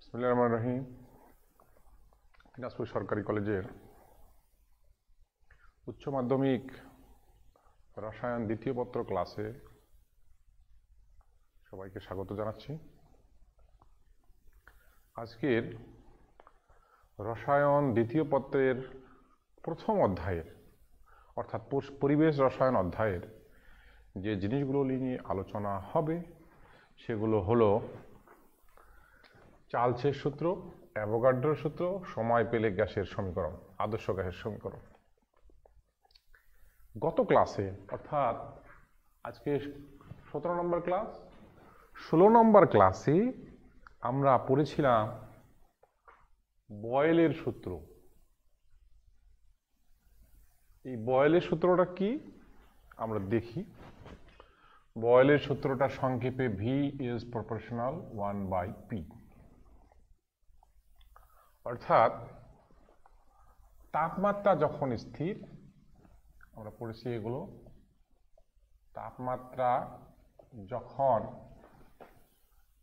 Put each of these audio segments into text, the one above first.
বিসমিল্লাহির রহমানির রহিম। দিনাজপুর সরকারি কলেজের উচ্চ মাধ্যমিক রসায়ন দ্বিতীয় পত্র ক্লাসে সবাইকে স্বাগত জানাচ্ছি। আজকের রসায়ন দ্বিতীয় পত্রের প্রথম অধ্যায়ের অর্থাৎ পরিবেশ রসায়ন অধ্যায়ের যে জিনিসগুলো নিয়ে আলোচনা হবে সেগুলো হলো চার্লসের সূত্র, অ্যাভোগাড্রোর সূত্র, সময় পেলে গ্যাসের সমীকরণ, আদর্শ গ্যাসের সমীকরণ। গত ক্লাসে অর্থাৎ আজকে 17 নম্বর ক্লাস, 16 নম্বর ক্লাসে আমরা পড়েছিলাম বয়েলের সূত্র। এই বয়েলের সূত্রটা কি আমরা দেখি। বয়েলের সূত্রটা সংক্ষেপে V is proportional 1/P, অর্থাৎ তাপমাত্রা যখন স্থির, আমরা পড়েছি এগুলো, তাপমাত্রা যখন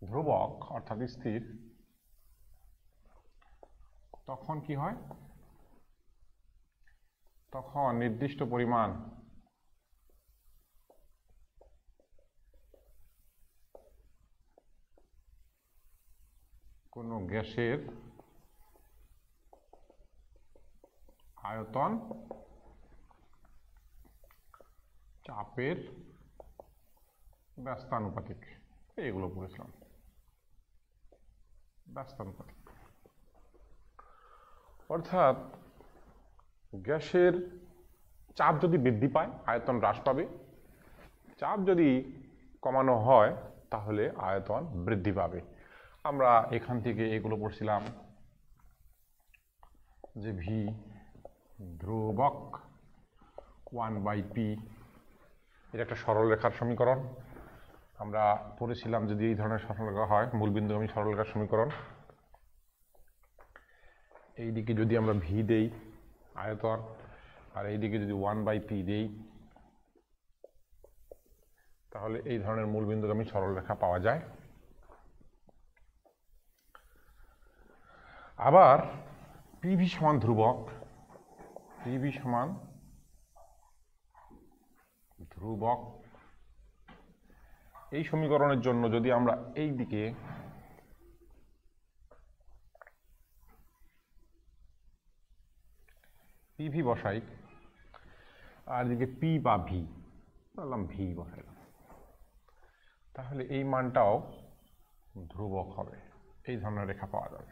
ধ্রুবক অর্থাৎ স্থির তখন কি হয়, তখন নির্দিষ্ট পরিমাণ কোনো গ্যাসের আয়তন চাপের ব্যস্তানুপাতিক, এইগুলো পড়েছিলাম। ব্যস্তানুপাতিক অর্থাৎ গ্যাসের চাপ যদি বৃদ্ধি পায় আয়তন হ্রাস পাবে, চাপ যদি কমানো হয় তাহলে আয়তন বৃদ্ধি পাবে। আমরা এখান থেকে এগুলো পড়ছিলাম যে V ধ্রুবক 1/P, এটা একটা সরলরেখার সমীকরণ। আমরা পড়েছিলাম যদি এই ধরনের সরলরেখা হয়, মূলবিন্দুগামী সরলরেখার সমীকরণ। এই দিকে যদি আমরা V দেই আয়তন, আর এই দিকে যদি 1/P দেই, তাহলে এই ধরনের মূলবিন্দুগামী সরলরেখা পাওয়া যায়। আবার PV সমান ধ্রুবক, PV সমান ধ্রুবক, এই সমীকরণের জন্য যদি আমরা এই দিকে PV বসাই আর এদিকে P বা V বললাম, V বসাইলাম, তাহলে এই মানটাও ধ্রুবক হবে। এই ধরনের রেখা পাওয়া যাবে।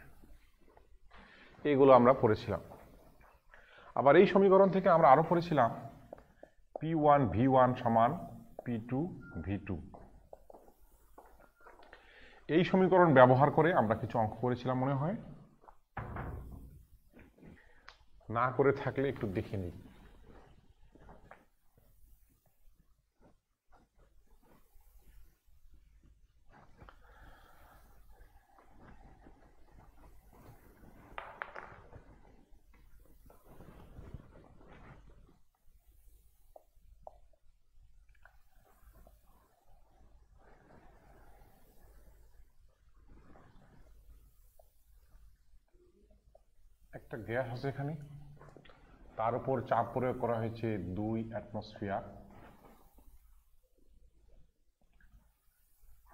এইগুলো আমরা পড়েছিলাম। আবার এই সমীকরণ থেকে আমরা আরো পড়েছিলাম P1 V1 সমান P2 V2। এই সমীকরণ ব্যবহার করে আমরা কিছু অঙ্ক করেছিলাম মনে হয়, না করে থাকলে একটু দেখে নিই। একটা গ্যাস আছে এখানে, তার উপর চাপ প্রয়োগ করা হয়েছে 2 অ্যাটমসফিয়ার,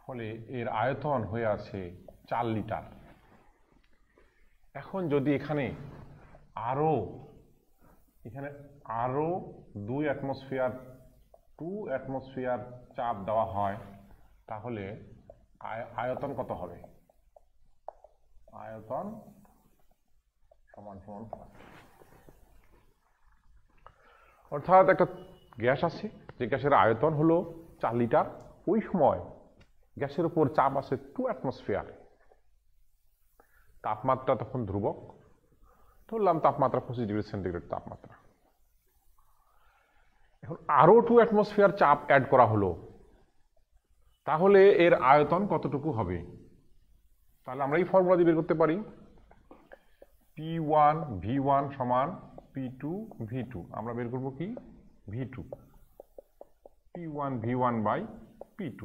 ফলে এর আয়তন হয়ে আছে 4 লিটার। এখন যদি এখানে আরো 2 অ্যাটমসফিয়ার চাপ দেওয়া হয়, তাহলে আয়তন কত হবে? আয়তন সমান সমান, অর্থাৎ একটা গ্যাস আছে যে গ্যাসের আয়তন হলো 4 লিটার, ওই সময় গ্যাসের উপর চাপ আছে 2 অ্যাটমসফিয়ার, তাপমাত্রা তখন ধ্রুবক, ধরলাম তাপমাত্রা 25 ডিগ্রি সেন্টিগ্রেড তাপমাত্রা। এখন আরো 2 অ্যাটমসফিয়ার চাপ অ্যাড করা হলো, তাহলে এর আয়তন কতটুকু হবে? তাহলে আমরা এই ফর্মুলা দিয়ে বের করতে পারি P1 V1 সমান P2 V2। আমরা বের করব কি V2, P1 V1 by P2।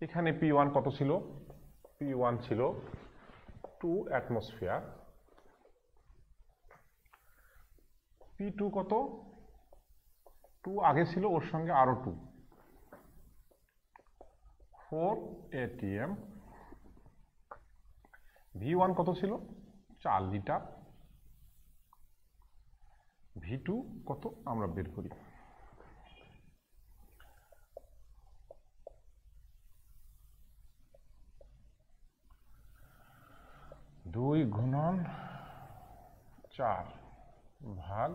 এখানে P1 কত ছিল? P1 ছিল 2 অ্যাটমসফিয়ার। P2 কত? 2 আগে ছিল, ওর সঙ্গে আরো 2, 4 atm। V1 কত ছিল? 4 লিটার। V2 কত আমরা বের করি। দুই গুণন 4 ভাগ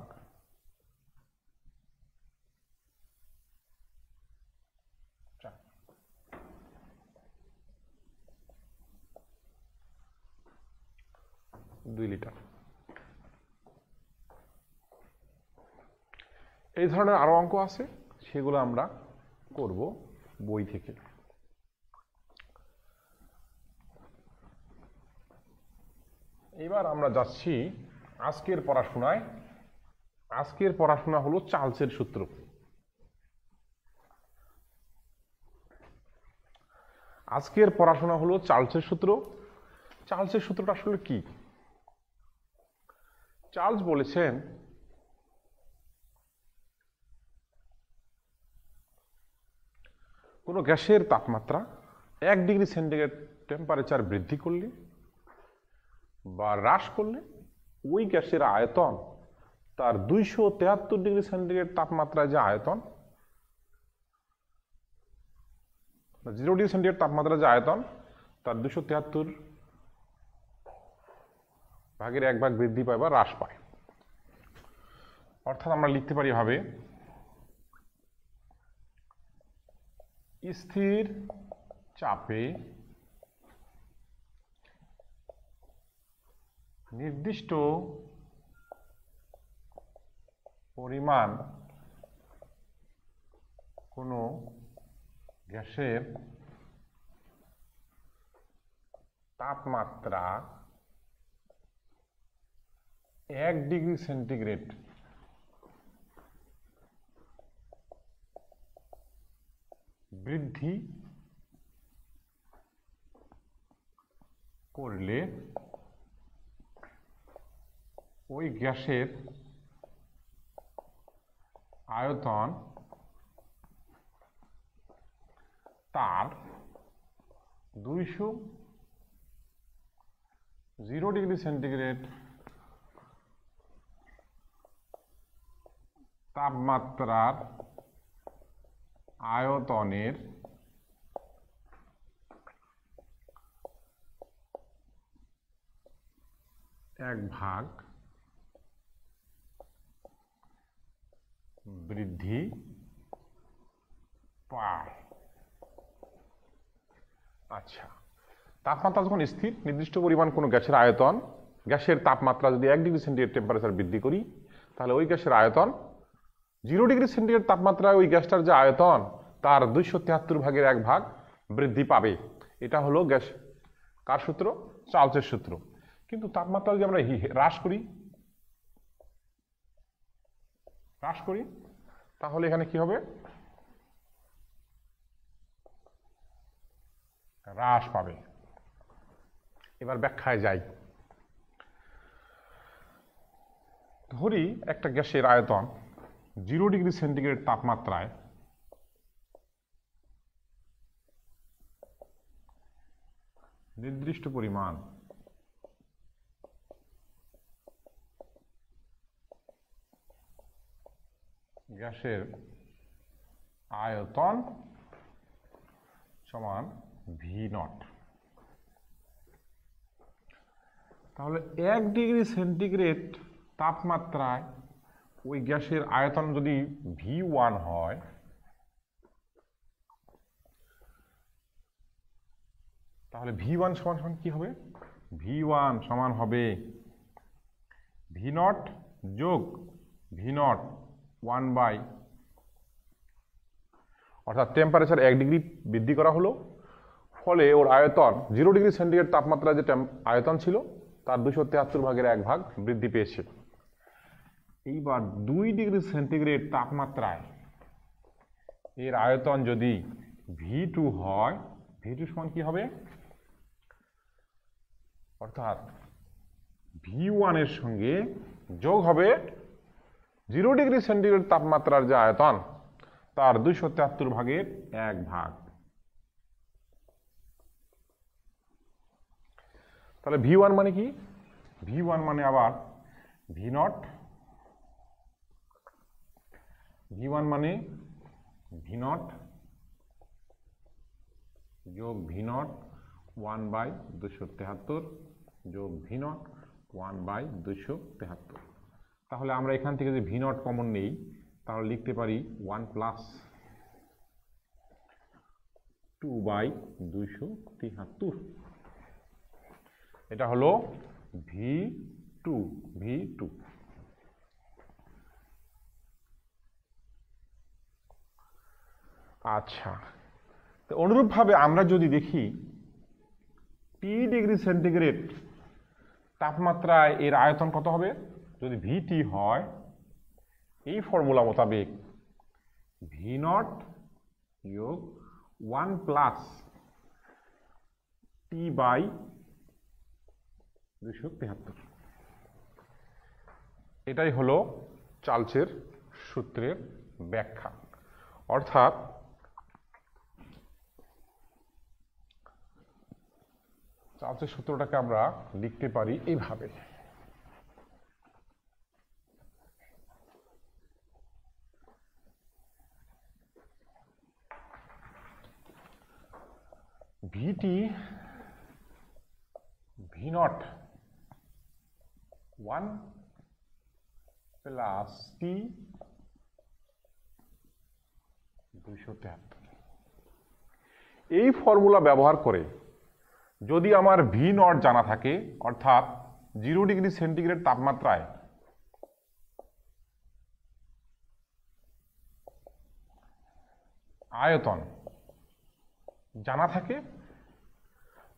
4, 2 লিটার। এই ধরনের আরো অঙ্ক আছে, সেগুলো আমরা করব বই থেকে। এবার আমরা যাচ্ছি আজকের পড়াশোনায়। আজকের পড়াশোনা হলো চার্লসের সূত্র। আজকের পড়াশোনা হলো চার্লসের সূত্র। চার্লসের সূত্রটা আসলে কি? চার্লস বলেছেন কোনো গ্যাসের তাপমাত্রা 1 ডিগ্রি সেন্টিগ্রেড টেম্পারেচার বৃদ্ধি করলে বা হ্রাস করলে ওই গ্যাসের আয়তন তার 273 ডিগ্রি সেন্টিগ্রেড তাপমাত্রায় যে আয়তন, 0 ডিগ্রি সেন্টিগ্রেড তাপমাত্রায় যে আয়তন তার 273 ভাগের 1 ভাগ বৃদ্ধি পায় বা হ্রাস পায়। অর্থাৎ আমরা লিখতে পারি ভাবে স্থির চাপে নির্দিষ্ট পরিমাণ কোনো গ্যাসের তাপমাত্রা 1 ডিগ্রি সেন্টিগ্রেড বৃদ্ধি করলে ওই গ্যাসের আয়তন তার 0 ডিগ্রি সেন্টিগ্রেড তাপমাত্রার আয়তনের 1 ভাগ বৃদ্ধি পায়। আচ্ছা, তাপমাত্রা যখন স্থির, নির্দিষ্ট পরিমাণ কোনো গ্যাসের আয়তন, গ্যাসের তাপমাত্রা যদি 1 ডিগ্রি সেন্টিগ্রেড টেম্পারেচার বৃদ্ধি করি, তাহলে ওই গ্যাসের আয়তন 0 ডিগ্রি সেন্টিগ্রেড তাপমাত্রায় ওই গ্যাসটার যে আয়তন তার 273 ভাগের 1 ভাগ বৃদ্ধি পাবে। এটা হলো গ্যাস কার সূত্র? চার্লসের সূত্র। কিন্তু তাপমাত্রা যদি আমরা হ্রাস করি তাহলে এখানে কি হবে? হ্রাস পাবে। এবার ব্যাখ্যায় যাই। ধরি একটা গ্যাসের আয়তন 0 ডিগ্রি সেন্টিগ্রেড তাপমাত্রায় নির্দিষ্ট পরিমাণ গ্যাসের আয়তন সমান V0। তাহলে 1 ডিগ্রি সেন্টিগ্রেড তাপমাত্রায় ওই গ্যাসের আয়তন যদি V1 হয়, তাহলে V1 সমান কি হবে? V1 সমান হবে V0 যোগ V0 1/, অর্থাৎ টেম্পারেচার 1 ডিগ্রি বৃদ্ধি করা হলো, ফলে ওর আয়তন 0 ডিগ্রি সেন্টিগ্রেড তাপমাত্রায় যে আয়তন ছিল তার 273 ভাগের 1 ভাগ বৃদ্ধি পেয়েছে। এইবার 2 ডিগ্রি সেন্টিগ্রেড তাপমাত্রায় এর আয়তন যদি V2 হয়, V2 সমান কি হবে? অর্থাৎ V1 এর সঙ্গে যোগ হবে 0 ডিগ্রি সেন্টিগ্রেড তাপমাত্রার যে আয়তন তার 273 ভাগের 1 ভাগ। তাহলে V1 মানে কি? V1 মানে আবার V0, V1 মানে V0 যোগ V0 1/273 যোগ V0 1/273। তাহলে আমরা এখান থেকে যে V0 কমন নেই তাহলে লিখতে পারি 1 প্লাস 2/273। এটা হলো V2। আচ্ছা, তো অনুরূপভাবে আমরা যদি দেখি T ডিগ্রি সেন্টিগ্রেড তাপমাত্রায় এর আয়তন কত হবে? যদি VT হয়, এই ফর্মুলা মোতাবেক V0 যোগ 1 প্লাস T/273। এটাই হলো চার্লসের সূত্রের ব্যাখ্যা। অর্থাৎ চার্লসের সূত্রটাকে আমরা লিখতে পারি এইভাবে। VT V0 1 plus T 273। এই ফর্মুলা ব্যবহার করে যদি আমার V0 জানা থাকে, অর্থাৎ 0 ডিগ্রি সেন্টিগ্রেড তাপমাত্রায় আয়তন জানা থাকে,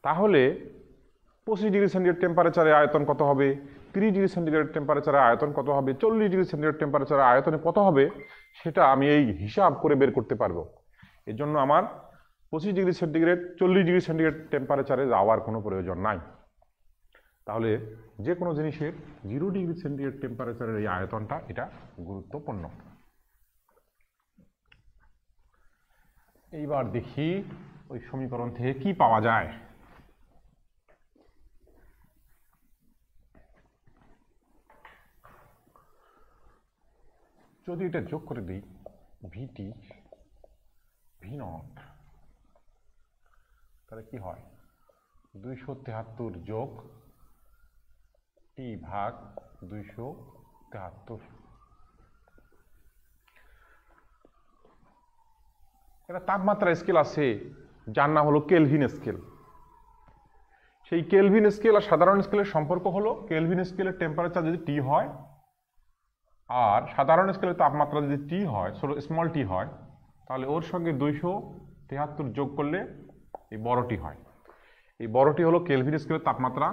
তাহলে 25 ডিগ্রি সেন্টিগ্রেড টেম্পারেচারে আয়তন কত হবে, 30 ডিগ্রি সেন্টিগ্রেড টেম্পারেচারে আয়তন কত হবে, 40 ডিগ্রি সেন্টিগ্রেড টেম্পারেচারে আয়তনে কত হবে, সেটা আমি এই হিসাব করে বের করতে পারবো। এর জন্য আমার 25 ডিগ্রি সেন্টিগ্রেড 40 ডিগ্রি সেন্টিগ্রেড টেম্পারেচারে যাওয়ার কোনো প্রয়োজন নাই। তাহলে যে কোনো জিনিসের 0 ডিগ্রি সেন্টিগ্রেড টেম্পারেচারের এই আয়তনটা এটা গুরুত্বপূর্ণ। এইবার দেখি ওই সমীকরণ থেকে কি পাওয়া যায়। যদি এটা যোগ করে দিই VT V0, তাহলে কি হয়? 273 যোগ T ভাগ 273। এটা তাপমাত্রা স্কেল আছে যার নাম হলো কেলভিন স্কেল। সেই কেলভিন স্কেল আর সাধারণ স্কেলের সম্পর্ক হলো, কেলভিন স্কেলের টেম্পারেচার যদি T হয় আর সাধারণ স্কেলের তাপমাত্রা যদি T হয়, স্মল t হয়, তাহলে ওর সঙ্গে 273 যোগ করলে এই বড়টি হয়। এই বড়টি হলো কেলভিন স্কেলের তাপমাত্রা।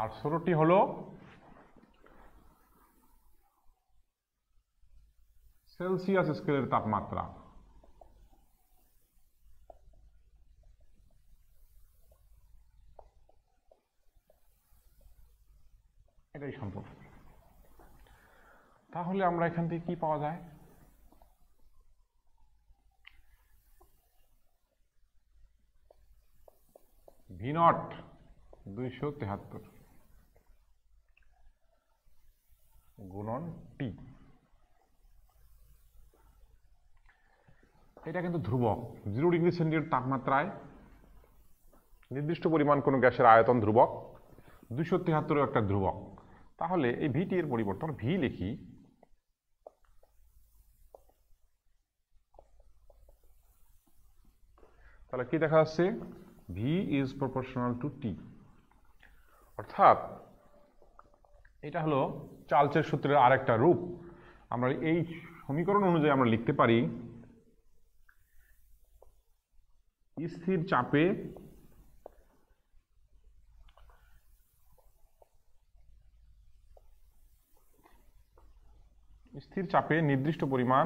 আর ছোটটি হলো সেলসিয়াস স্কেলের তাপমাত্রা। এটাই সম্পর্ক। তাহলে আমরা এখান থেকে কি পাওয়া যায়? V0 273 গুণন T। এটা কিন্তু ধ্রুবক। 0 ডিগ্রি সেন্টিগ্রেড তাপমাত্রায় নির্দিষ্ট পরিমাণ কোনো গ্যাসের আয়তন ধ্রুবক, 273 একটা ধ্রুবক। তাহলে এই VT এর পরিবর্তন V লিখি, তাহলে কি দেখা যাচ্ছে? V is proportional to T। অর্থাৎ এটা হলো চার্লসের সূত্রের আরেকটা রূপ। আমরা এই সমীকরণ অনুযায়ী আমরা লিখতে পারি স্থির চাপে স্থির চাপে নির্দিষ্ট পরিমাণ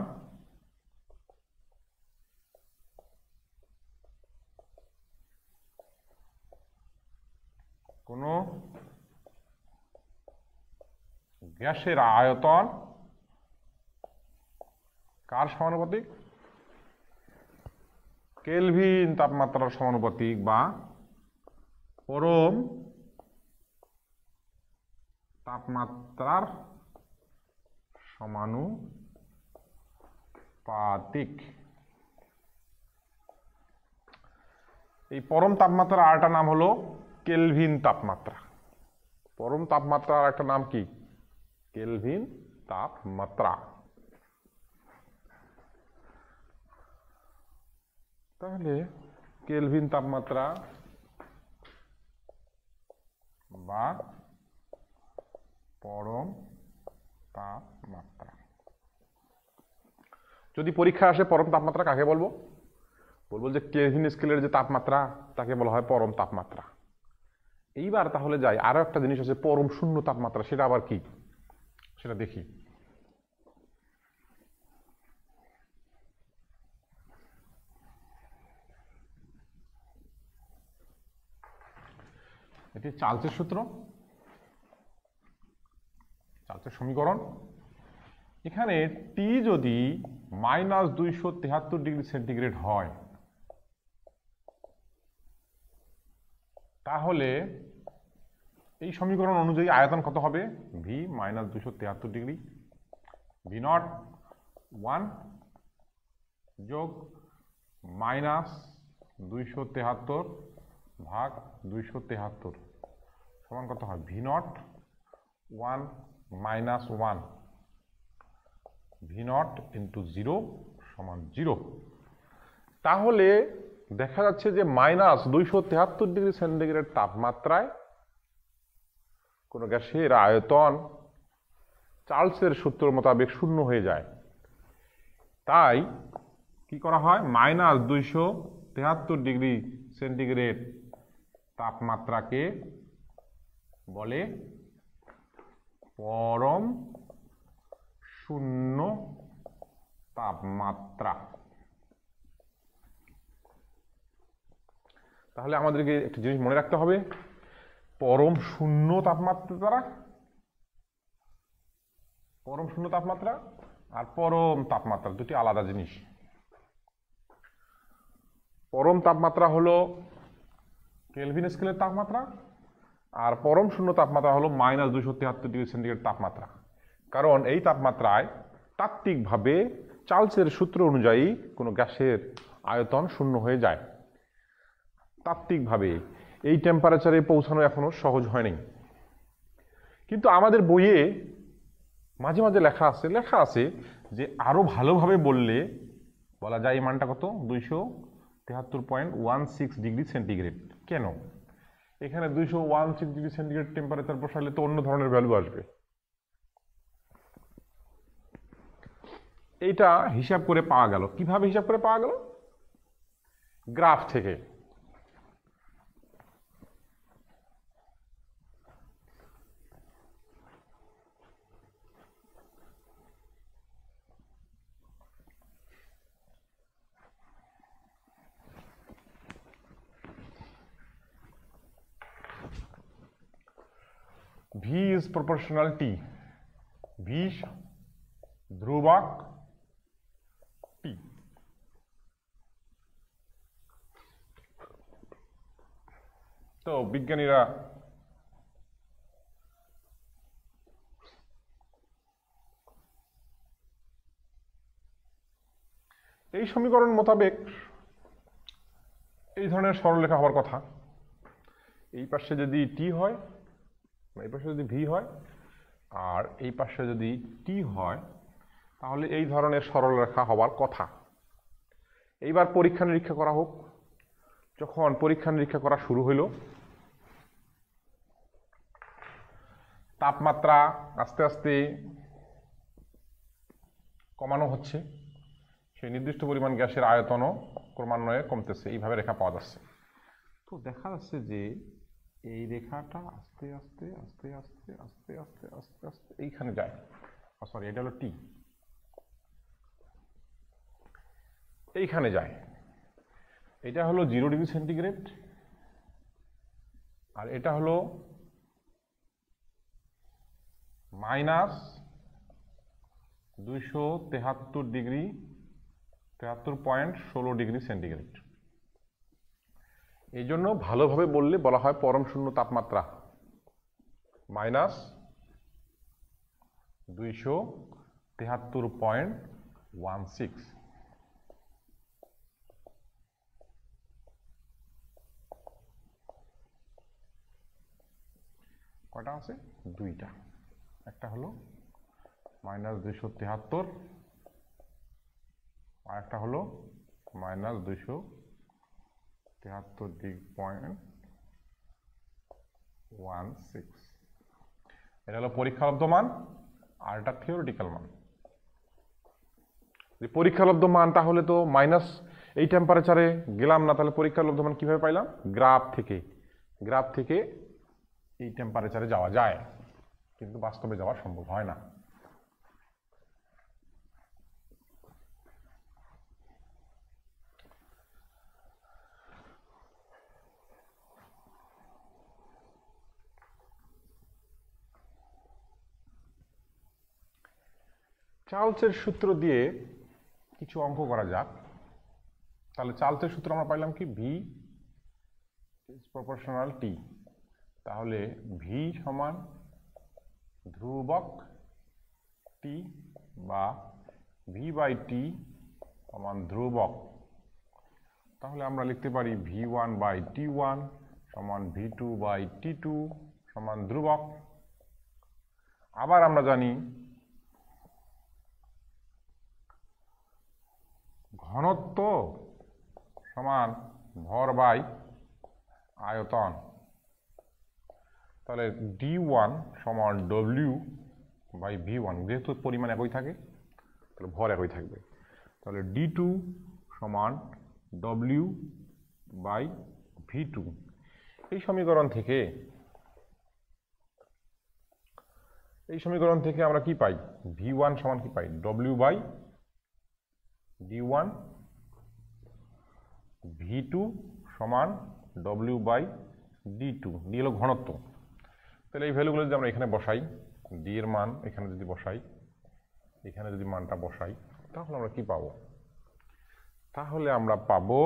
কোনো গ্যাসের আয়তন কার সমানুপাতিক? কেলভিন তাপমাত্রার সমানুপাতিক বা পরম তাপমাত্রার সমানুপাতিক। এই পরম তাপমাত্রার আরেকটা নাম হলো কেলভিন তাপমাত্রা। পরম তাপমাত্রার আরেকটা নাম কি? কেলভিন তাপমাত্রা। তাহলে কেলভিন তাপমাত্রা বা পরম তাপমাত্রা। যদি পরীক্ষা আসে পরম তাপমাত্রা কাকে বলবো? বলবো যে কেলভিন স্কেলের যে তাপমাত্রা তাকে বলা হয় পরম তাপমাত্রা। এইবার তাহলে যাই, আরো একটা জিনিস আছে পরম শূন্য তাপমাত্রা, সেটা আবার কি সেটা দেখি। এটি চার্লসের সূত্র, চার্লসের সমীকরণ। এখানে টি যদি -273 ডিগ্রি সেন্টিগ্রেড হয় তাহলে এই সমীকরণ অনুযায়ী আয়তন কত হবে? ভি -273 ডিগ্রি, ভি নট 1 যোগ -273 ভাগ 273 সমান কত হয়? V naught 1 -1, V naught into 0 সমান 0। তাহলে দেখা যাচ্ছে যে -273 ডিগ্রি সেন্টিগ্রেড তাপমাত্রায় কোনো গ্যাসের আয়তন চার্লসের সূত্র মোতাবেক শূন্য হয়ে যায়। তাই কি করা হয়? -273 ডিগ্রি সেন্টিগ্রেড তাপমাত্রাকে বলে পরম শূন্য তাপমাত্রা। তাহলে আমাদেরকে একটা জিনিস মনে রাখতে হবে, পরম শূন্য তাপমাত্রা আর পরম তাপমাত্রা দুটি আলাদা জিনিস। পরম তাপমাত্রা হলো কেলভিন স্কেলের তাপমাত্রা, আর পরম শূন্য তাপমাত্রা হলো -273 ডিগ্রি সেন্টিগ্রেড তাপমাত্রা। কারণ এই তাপমাত্রায় তাত্ত্বিকভাবে চার্লসের সূত্র অনুযায়ী কোনো গ্যাসের আয়তন শূন্য হয়ে যায়। তাত্ত্বিকভাবে এই টেম্পারেচারে পৌঁছানো এখনো সহজ হয়নি, কিন্তু আমাদের বইয়ে মাঝে মাঝে লেখা আছে যে আরো ভালোভাবে বললে বলা যায় এই মানটা কত? 273.16 ডিগ্রি সেন্টিগ্রেড। কেন? এখানে 216 ডিগ্রি সেন্টিগ্রেড টেম্পারেচার বসালে তো অন্য ধরনের ভ্যালু আসবে। এইটা হিসাব করে পাওয়া গেল। কিভাবে হিসাব করে পাওয়া গেল? গ্রাফ থেকে। V is proportional T, V ধ্রুবক T। তো বিজ্ঞানীরা এই সমীকরণ মোতাবেক এই ধরনের সরলরেখা হওয়ার কথা। এই পাশে যদি টি হয়, এই পাশে যদি ভি হয়, আর এই পাশে যদি টি হয়, তাহলে এই ধরনের সরলরেখা হওয়ার কথা। এইবার পরীক্ষা নিরীক্ষা করা হোক। যখন পরীক্ষা নিরীক্ষা করা শুরু হইল, তাপমাত্রা আস্তে আস্তে কমানো হচ্ছে, সেই নির্দিষ্ট পরিমাণ গ্যাসের আয়তনও ক্রমান্বয়ে কমতেছে, এইভাবে রেখা পাওয়া যাচ্ছে। তো দেখা যাচ্ছে যে এই রেখাটা আস্তে আস্তে আস্তে আস্তে আস্তে আস্তে আস্তে আস্তে এইখানে যায়। সরি এটা হলো টি, এইখানে যায়। এটা হলো 0 ডিগ্রি সেন্টিগ্রেড, আর এটা হলো -273 ডিগ্রি 73.16 ডিগ্রি সেন্টিগ্রেড। এই জন্য ভালোভাবে বললে বলা হয় পরম শূন্য তাপমাত্রা -273.16। কয়টা আছে? দুইটা, একটা হলো -273 আর একটা হলো -273.16। এটা হলো পরীক্ষালব্ধ মান, আর এটা থিওরিটিক্যাল মান। পরীক্ষালব্ধ মান তাহলে তো মাইনাস এই টেম্পারেচারে গেলাম না, তাহলে পরীক্ষালব্ধ মান কিভাবে পাইলাম? গ্রাফ থেকে এই টেম্পারেচারে যাওয়া যায়, কিন্তু বাস্তবে যাওয়া সম্ভব হয় না। চার্লসের সূত্র দিয়ে কিছু অঙ্ক করা যাক। তাহলে চার্লসের সূত্র আমরা পাইলাম কি? ভি ইজ প্রপোর্শনাল টি। তাহলে ভি সমান ধ্রুবক টি বা ভি বাই টি সমান ধ্রুবক। তাহলে আমরা লিখতে পারি V1 বাই T1 সমান V2 বাই T2 সমান ধ্রুবক। আবার আমরা জানি ঘনত্ব সমান ভর বাই আয়তন। তাহলে D1 সমান W বাই V1, যেহেতু পরিমাণ একই থাকে তাহলে ভর একই থাকবে। তাহলে D2 সমান W বাই V2। এই সমীকরণ থেকে আমরা কি পাই? V1 সমান কি পাই? W বাই D1, V2 সমান W বাই D2। ডি হলো ঘনত্ব। তাহলে এই ভ্যালুগুলো যদি আমরা এখানে বসাই, ডি এর মান এখানে যদি বসাই, এখানে যদি মানটা বসাই, তাহলে আমরা কি পাবো? তাহলে আমরা পাবো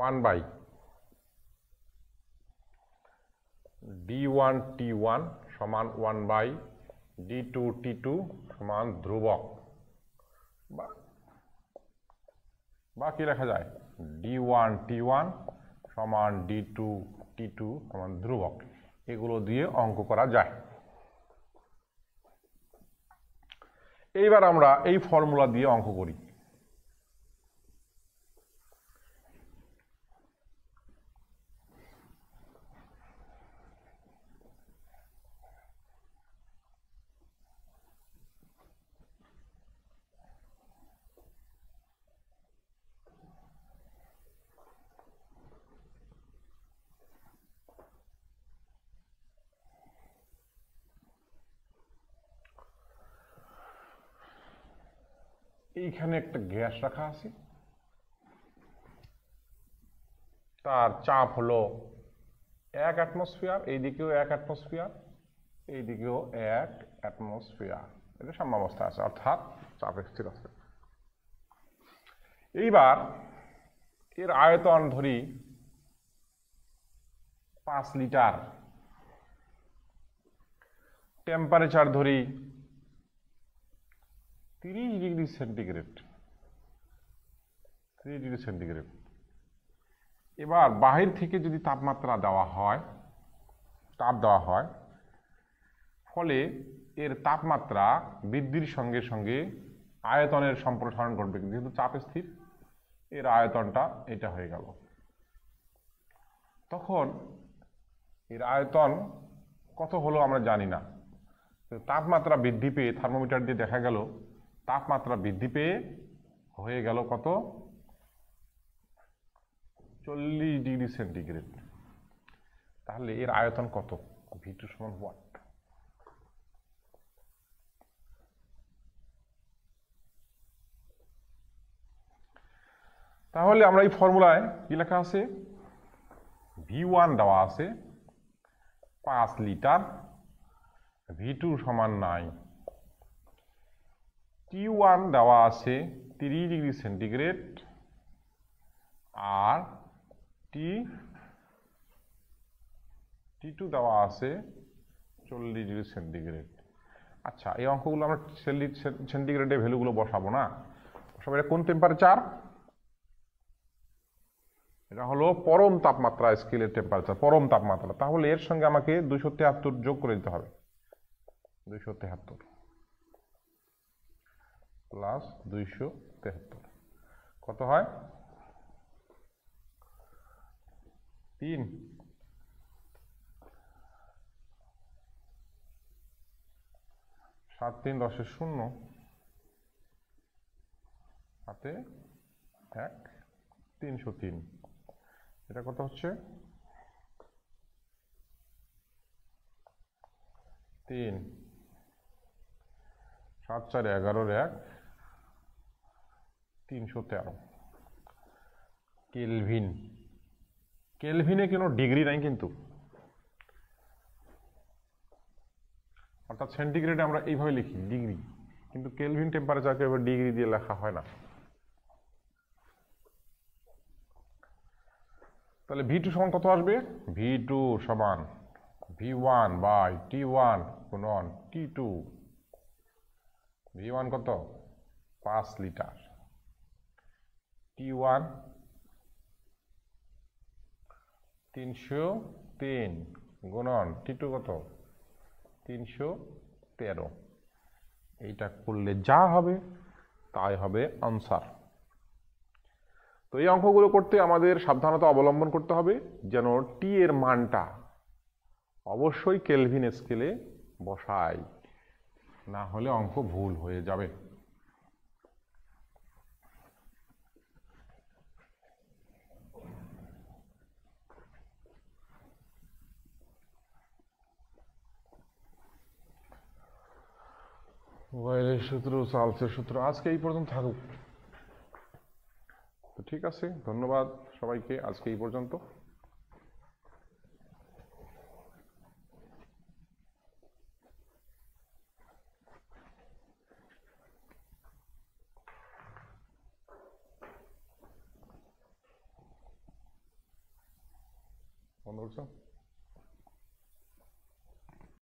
1 বাই D1 T1 সমান 1 বাই D2 T2 সমান ধ্রুবক, বা কি লেখা যায়? D1 T1 সমান D2 T2 সমান ধ্রুবক। এগুলো দিয়ে অঙ্ক করা যায়। এইবার আমরা এই ফর্মুলা দিয়ে অঙ্ক করি। এইখানে একটা গ্যাস রাখা আছে, তার চাপ হলো 1 অ্যাটমসফিয়ার, এইদিকেও 1 অ্যাটমসফিয়ার, এইদিকেও 1 অ্যাটমসফিয়ার। এটা সাম্যাবস্থা আছে, অর্থাৎ চাপ স্থির আছে। এইবার এর আয়তন ধরি 5 লিটার, টেম্পারেচার ধরি 30 ডিগ্রি সেন্টিগ্রেড। এবার বাহির থেকে যদি তাপমাত্রা দেওয়া হয়, তাপ দেওয়া হয়, ফলে এর তাপমাত্রা বৃদ্ধির সঙ্গে সঙ্গে আয়তনের সম্প্রসারণ ঘটবে। যেহেতু চাপ স্থির, এর আয়তনটা এটা হয়ে গেল। তখন এর আয়তন কত হলো আমরা জানি না। তাপমাত্রা বৃদ্ধি পেয়ে থার্মোমিটার দিয়ে দেখা গেল তাপমাত্রা বৃদ্ধি পেয়ে হয়ে গেল কত? 40 ডিগ্রি সেন্টিগ্রেড। তাহলে এর আয়তন কত? V2 সমান হোয়াট? তাহলে আমরা এই ফর্মুলায় কি লেখা আছে, V1 দেওয়া আছে 5 লিটার, V2 সমান 9, T1 দেওয়া আছে 30 ডিগ্রি সেন্টিগ্রেড আর T2 দেওয়া আছে 40 ডিগ্রি সেন্টিগ্রেড। আচ্ছা, এই অঙ্কগুলো আমরা সেন্টিগ্রেডে ভ্যালুগুলো বসাবো না, বসাবো। এটা কোন টেম্পারেচার? এটা হলো পরম তাপমাত্রা স্কেলের টেম্পারেচার, পরম তাপমাত্রা। তাহলে এর সঙ্গে আমাকে 273 যোগ করে দিতে হবে। 273 প্লাস 273 কত হয়? 3। 7 3 10 0 হাতে 1 303। এটা কত হচ্ছে? 3 7 4 11 1 313 কেলভিন। কেলভিনে কোনো ডিগ্রি নাই কিন্তু, অর্থাৎ সেন্টিগ্রেডে আমরা এইভাবে লিখি ডিগ্রি, কিন্তু কেলভিন টেম্পারেচারকে এবার ডিগ্রি দিয়ে লেখা হয় না। তাহলে V2 সমান কত আসবে? V2 সমান V1 বাই T1 গুণন T2। V1 কত? 5 লিটার, T1 303 গুণন T2 কত? 313। এইটা করলে যা হবে তাই হবে আনসার। তো এই অঙ্কগুলো করতে আমাদের সাবধানতা অবলম্বন করতে হবে যেন টি এর মানটা অবশ্যই কেলভিন স্কেলে বসাই, না হলে অঙ্ক ভুল হয়ে যাবে। ওয়েলের সূত্র, চার্লসের সূত্র আজকে এই পর্যন্ত থাকুক। তো ঠিক আছে, ধন্যবাদ সবাইকে, আজকে এই পর্যন্ত। বন্ধ করছো?